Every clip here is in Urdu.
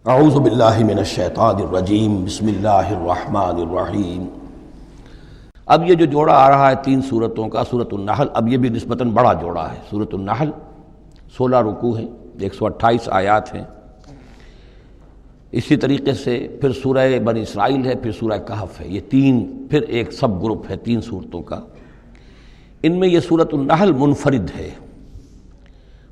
اعوذ باللہ من الشیطان الرجیم بسم اللہ الرحمن الرحیم۔ اب یہ جو جوڑا آ رہا ہے 3 سورتوں کا، سورۃ النحل، اب یہ بھی نسبتاً بڑا جوڑا ہے۔ سورۃ النحل 16 رکوع ہیں، 128 آیات ہیں۔ اسی طریقے سے پھر سورہ بنی اسرائیل ہے، پھر سورہ کہف ہے۔ یہ 3 پھر ایک سب گروپ ہے 3 سورتوں کا۔ ان میں یہ سورۃ النحل منفرد ہے،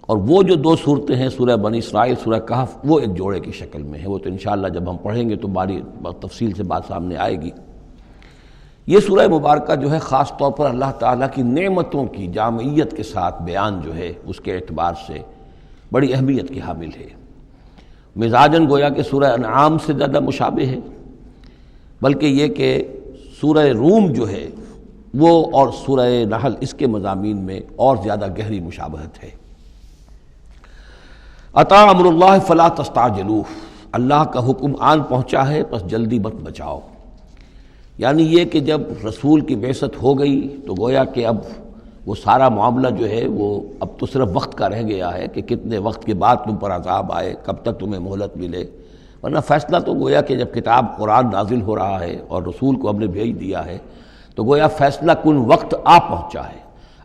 اور وہ جو 2 صورتیں ہیں سورہ بنی اسرائیل، سورہ کہف، وہ ایک جوڑے کی شکل میں ہے۔ وہ تو انشاءاللہ جب ہم پڑھیں گے تو باری تفصیل سے بات سامنے آئے گی۔ یہ سورہ مبارکہ جو ہے خاص طور پر اللہ تعالیٰ کی نعمتوں کی جامعیت کے ساتھ بیان جو ہے اس کے اعتبار سے بڑی اہمیت کی حامل ہے۔ مزاجاً گویا کہ سورہ انعام سے زیادہ مشابہ ہے، بلکہ یہ کہ سورہ روم جو ہے وہ اور سورہ نحل اس کے مضامین میں اور زیادہ گہری مشابہت ہے۔ اتا امر اللہ فلا تستعجلوہ، اللہ کا حکم آن پہنچا ہے پس جلدی مت بچاؤ۔ یعنی یہ کہ جب رسول کی بعثت ہو گئی تو گویا کہ اب وہ سارا معاملہ جو ہے وہ اب تو صرف وقت کا رہ گیا ہے کہ کتنے وقت کے بعد تم پر عذاب آئے، کب تک تمہیں مہلت ملے، ورنہ فیصلہ تو گویا کہ جب کتاب قرآن نازل ہو رہا ہے اور رسول کو ہم نے بھیج دیا ہے تو گویا فیصلہ کن وقت آ پہنچا ہے۔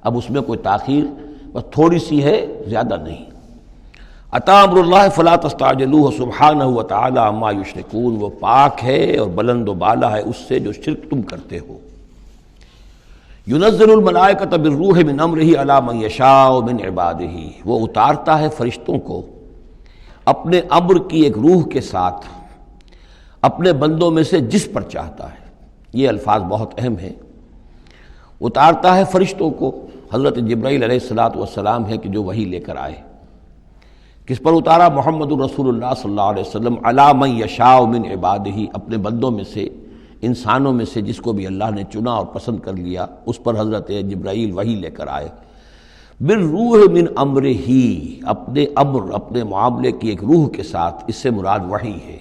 اب اس میں کوئی تاخیر بس تھوڑی سی ہے، زیادہ نہیں۔ اتا امر اللہ فلا تستعجلوہ سبحانہ وتعالی عما یشرکون، وہ پاک ہے اور بلند و بالا ہے اس سے جو شرک تم کرتے ہو۔ ینزل الملائکۃ بالروح من امرہ علی من یشاء من عبادہ، وہ اتارتا ہے فرشتوں کو اپنے امر کی ایک روح کے ساتھ اپنے بندوں میں سے جس پر چاہتا ہے۔ یہ الفاظ بہت اہم ہیں۔ اتارتا ہے فرشتوں کو، حضرت جبرائیل علیہ السلام ہے کہ جو وحی لے کر آئے۔ کس پر اتارا؟ محمد الرسول اللہ صلی اللہ علیہ وسلم، علی من یشاء من عبادہ، اپنے بندوں میں سے، انسانوں میں سے جس کو بھی اللہ نے چنا اور پسند کر لیا اس پر حضرت جبرائیل وحی لے کر آئے۔ بالروح من امرہ، اپنے امر، اپنے معاملے کی ایک روح کے ساتھ، اس سے مراد وحی ہے۔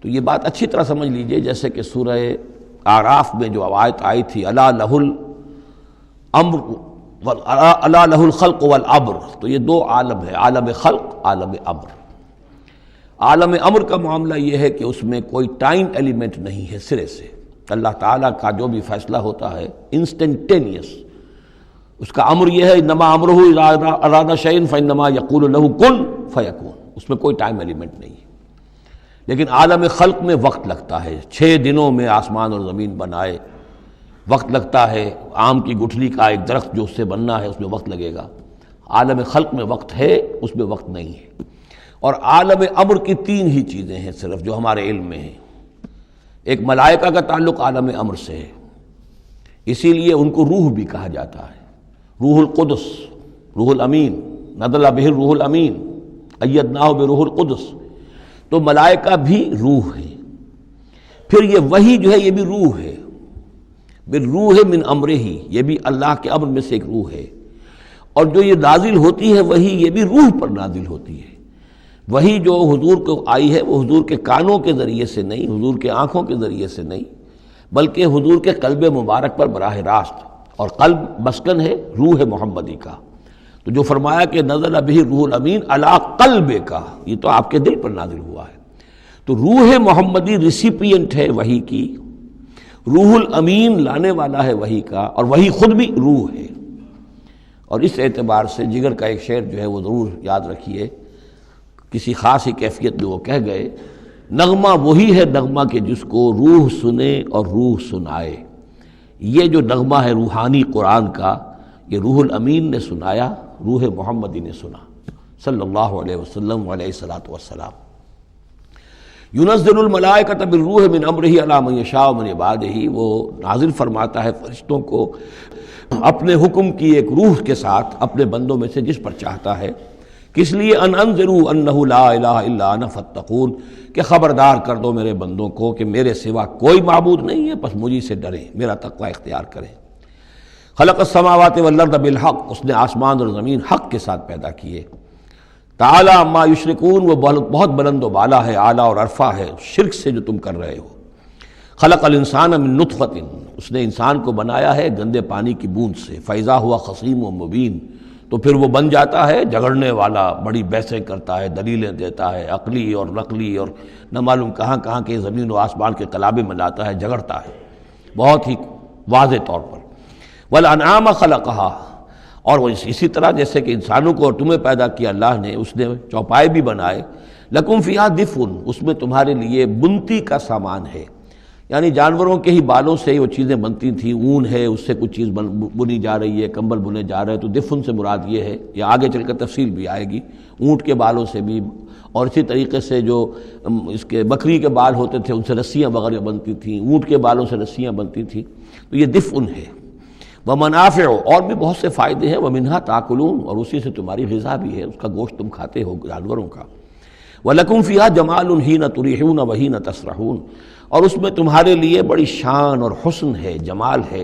تو یہ بات اچھی طرح سمجھ لیجئے، جیسے کہ سورہ اعراف میں جو آیت آئی تھی الا لہ الامر الا لہ الخلق والامر، تو یہ 2 عالم ہے، عالم خلق، عالم امر۔ عالم امر کا معاملہ یہ ہے کہ اس میں کوئی ٹائم ایلیمنٹ نہیں ہے سرے سے۔ اللہ تعالیٰ کا جو بھی فیصلہ ہوتا ہے انسٹنٹینیس، اس کا امر یہ ہے انما امرہ اذا اراد شیئا فانما یقول له کن فیکون، اس میں کوئی ٹائم ایلیمنٹ نہیں ہے۔ لیکن عالم خلق میں وقت لگتا ہے، 6 دنوں میں آسمان اور زمین بنائے، وقت لگتا ہے۔ آم کی گٹھلی کا ایک درخت جو اس سے بننا ہے اس میں وقت لگے گا۔ عالم خلق میں وقت ہے، اس میں وقت نہیں ہے۔ اور عالم امر کی 3 ہی چیزیں ہیں صرف جو ہمارے علم میں ہیں۔ ایک ملائکہ کا تعلق عالم امر سے ہے، اسی لیے ان کو روح بھی کہا جاتا ہے، روح القدس، روح الامین، نزل بہ الروح الامین، ایدناہ بروح القدس۔ تو ملائکہ بھی روح ہے۔ پھر یہ وحی جو ہے یہ بھی روح ہے، بالروح من امرہ، یہ بھی اللہ کے امر میں سے ایک روح ہے۔ اور جو یہ نازل ہوتی ہے وحی، یہ بھی روح پر نازل ہوتی ہے۔ وحی جو حضور کو آئی ہے وہ حضور کے کانوں کے ذریعے سے نہیں، حضور کے آنکھوں کے ذریعے سے نہیں، بلکہ حضور کے قلب مبارک پر براہ راست، اور قلب مسکن ہے روح محمدی کا۔ تو جو فرمایا کہ نزل بہ الروح الامین علی قلبک، یہ تو آپ کے دل پر نازل ہوا ہے۔ تو روح محمدی ریسیپینٹ ہے وحی کی، روح الامین لانے والا ہے وحی کا، اور وحی خود بھی روح ہے۔ اور اس اعتبار سے جگر کا ایک شعر جو ہے وہ ضرور یاد رکھیے، کسی خاص ہی کیفیت میں وہ کہہ گئے، نغمہ وہی ہے نغمہ کہ جس کو روح سنے اور روح سنائے۔ یہ جو نغمہ ہے روحانی قرآن کا، یہ روح الامین نے سنایا، روح محمدی نے سنا صلی اللہ علیہ وسلم علیہ الصلوۃ والسلام۔ ینزل الملائکۃ بالروح من امرہ علی من یشاء من عبادہ، وہ نازل فرماتا ہے فرشتوں کو اپنے حکم کی ایک روح کے ساتھ اپنے بندوں میں سے جس پر چاہتا ہے۔ کس لیے؟ ان انذروا انہ لا الہ الا انا فاتقون، کہ خبردار کر دو میرے بندوں کو کہ میرے سوا کوئی معبود نہیں ہے، بس مجھی سے ڈریں، میرا تقوی اختیار کریں۔ خلق السماوات والارض بالحق، اس نے آسمان اور زمین حق کے ساتھ پیدا کیے۔ تعالی عما یشرکون، وہ بہت بلند و بالا ہے، اعلیٰ اور عرفہ ہے شرک سے جو تم کر رہے ہو۔ خلق الانسان من نطفۃ، اس نے انسان کو بنایا ہے گندے پانی کی بوند سے، فاذا ہوا خصیم و مبین، تو پھر وہ بن جاتا ہے جھگڑنے والا، بڑی بحثیں کرتا ہے، دلیلیں دیتا ہے، عقلی اور نقلی اور نہ معلوم کہاں کہاں کے زمین و آسمان کے قلابے میں لاتا ہے، جھگڑتا ہے بہت ہی واضح طور پر۔ والانعام خلقہا، اور وہ اسی طرح جیسے کہ انسانوں کو اور تمہیں پیدا کیا اللہ نے، اس نے چوپائے بھی بنائے، لکم فیہا دفء، اس میں تمہارے لیے بنتی کا سامان ہے، یعنی جانوروں کے ہی بالوں سے وہ چیزیں بنتی تھیں، اون ہے اس سے کچھ چیز بنی جا رہی ہے، کمبل بنے جا رہے ہیں، تو دفن سے مراد یہ ہے، یا آگے چل کر تفصیل بھی آئے گی، اونٹ کے بالوں سے بھی، اور اسی طریقے سے جو اس کے بکری کے بال ہوتے تھے ان سے رسیاں وغیرہ بنتی تھیں، اونٹ کے بالوں سے رسیاں بنتی تھیں، تو یہ دفن ہے۔ ومنافع، اور بھی بہت سے فائدے ہیں، ومنہا تاکلون، اور اسی سے تمہاری غذا بھی ہے، اس کا گوشت تم کھاتے ہو جانوروں کا۔ وَلَكُمْ فِيهَا جَمَالٌ حِينَ تُرِيحُونَ وَحِينَ تَسْرَحُونَ، اور اس میں تمہارے لیے بڑی شان اور حسن ہے، جمال ہے،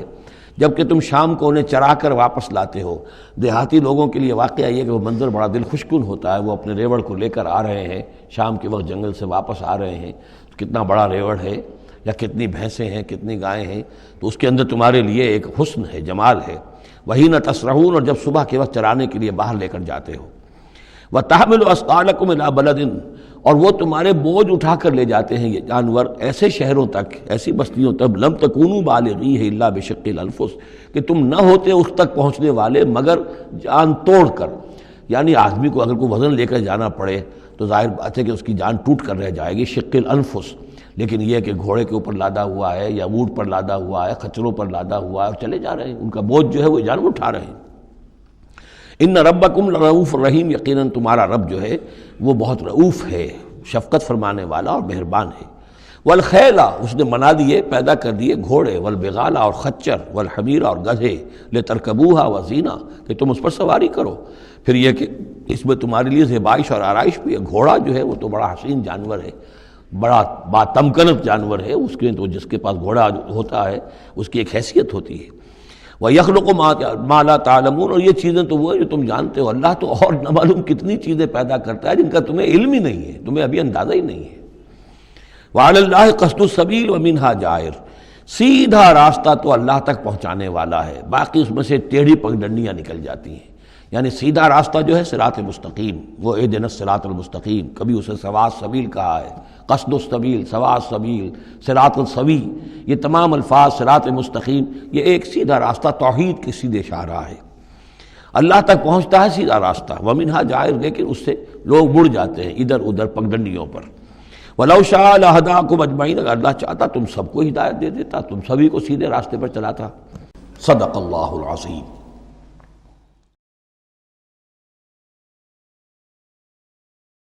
جب کہ تم شام کو انہیں چرا کر واپس لاتے ہو۔ دیہاتی لوگوں کے لیے واقعہ یہ کہ وہ منظر بڑا دل خوشکن ہوتا ہے، وہ اپنے ریوڑ کو لے کر آ رہے ہیں، شام کے وقت جنگل سے واپس آ رہے ہیں، کتنا بڑا ریوڑ ہے یا کتنی بھینسیں ہیں، کتنی گائیں ہیں، تو اس کے اندر تمہارے لیے ایک حسن ہے، جمال ہے۔ وَحِينَ تَسْرَحُونَ، اور جب صبح کے وقت چرانے کے لیے باہر لے کر جاتے ہو۔ وَتَحْمِلُ أَثْقَالَكُمْ إِلَىٰ بَلَدٍ، اور وہ تمہارے بوجھ اٹھا کر لے جاتے ہیں یہ جانور ایسے شہروں تک، ایسی بستیوں تک، لَمْ تَكُونُوا بَالِغِيهِ إِلَّا بِشِقِّ الْأَنفُسِ، کہ تم نہ ہوتے اس تک پہنچنے والے مگر جان توڑ کر، یعنی آدمی کو اگر کوئی وزن لے کر جانا پڑے تو ظاہر بات ہے کہ اس کی جان ٹوٹ کر رہ جائے گی، شق الانفس، لیکن یہ کہ گھوڑے کے اوپر لادا ہوا ہے یا اونٹ پر لادا ہوا ہے، خچروں پر لادا ہوا ہے اور چلے جا رہے ہیں، ان کا بوجھ جو ہے وہ جانور اٹھا رہے ہیں۔ ان ربکم لرؤوف الرحیم، یقیناً تمہارا رب جو ہے وہ بہت رؤوف ہے، شفقت فرمانے والا اور مہربان ہے۔ والخیل، اس نے بنا دیے، پیدا کر دیے گھوڑے، والبغال، اور خچر، والحمیر، اور گدھے، لترکبوہا وزینہ، کہ تم اس پر سواری کرو۔ پھر یہ کہ اس میں تمہارے لیے زیبائش اور آرائش بھی ہے۔ گھوڑا جو ہے وہ تو بڑا حسین جانور ہے، بڑا باتمکنت جانور ہے، اس کے تو جس کے پاس گھوڑا ہوتا ہے اس کی ایک حیثیت ہوتی ہے۔ وَيَخْلُقُ مَا لَا تَعْلَمُونَ، اور یہ چیزیں تو وہ ہے جو تم جانتے ہو، اللہ تو اور نہ معلوم کتنی چیزیں پیدا کرتا ہے جن کا تمہیں علم ہی نہیں ہے، تمہیں ابھی اندازہ ہی نہیں ہے۔ وَعَلَى اللَّهِ قَصْدُ السَّبِيلِ وَمِنْهَا جَائِرٌ، سیدھا راستہ تو اللہ تک پہنچانے والا ہے، باقی اس میں سے ٹیڑھی پگڈنڈیاں نکل جاتی ہیں، یعنی سیدھا راستہ جو ہے صراط مستقیم، وہ اہدنا الصراط المستقیم، کبھی اسے سواء السبیل کہا ہے، قصد السبیل، سواء السبیل، صراط السوی، یہ تمام الفاظ صراط مستقیم، یہ ایک سیدھا راستہ توحید کی سیدھے شاہراہ ہے، اللہ تک پہنچتا ہے سیدھا راستہ۔ ومنہا جائر، لیکن اس سے لوگ مڑ جاتے ہیں ادھر ادھر پگڈنڈیوں پر۔ وَلَوْ شَاءَ لَهَدَاكُمْ أَجْمَعِينَ، اگر اللہ چاہتا تم سب کو ہدایت دے دیتا، تم سبھی کو سیدھے راستے پر چلاتا۔ صدق اللہ العظیم۔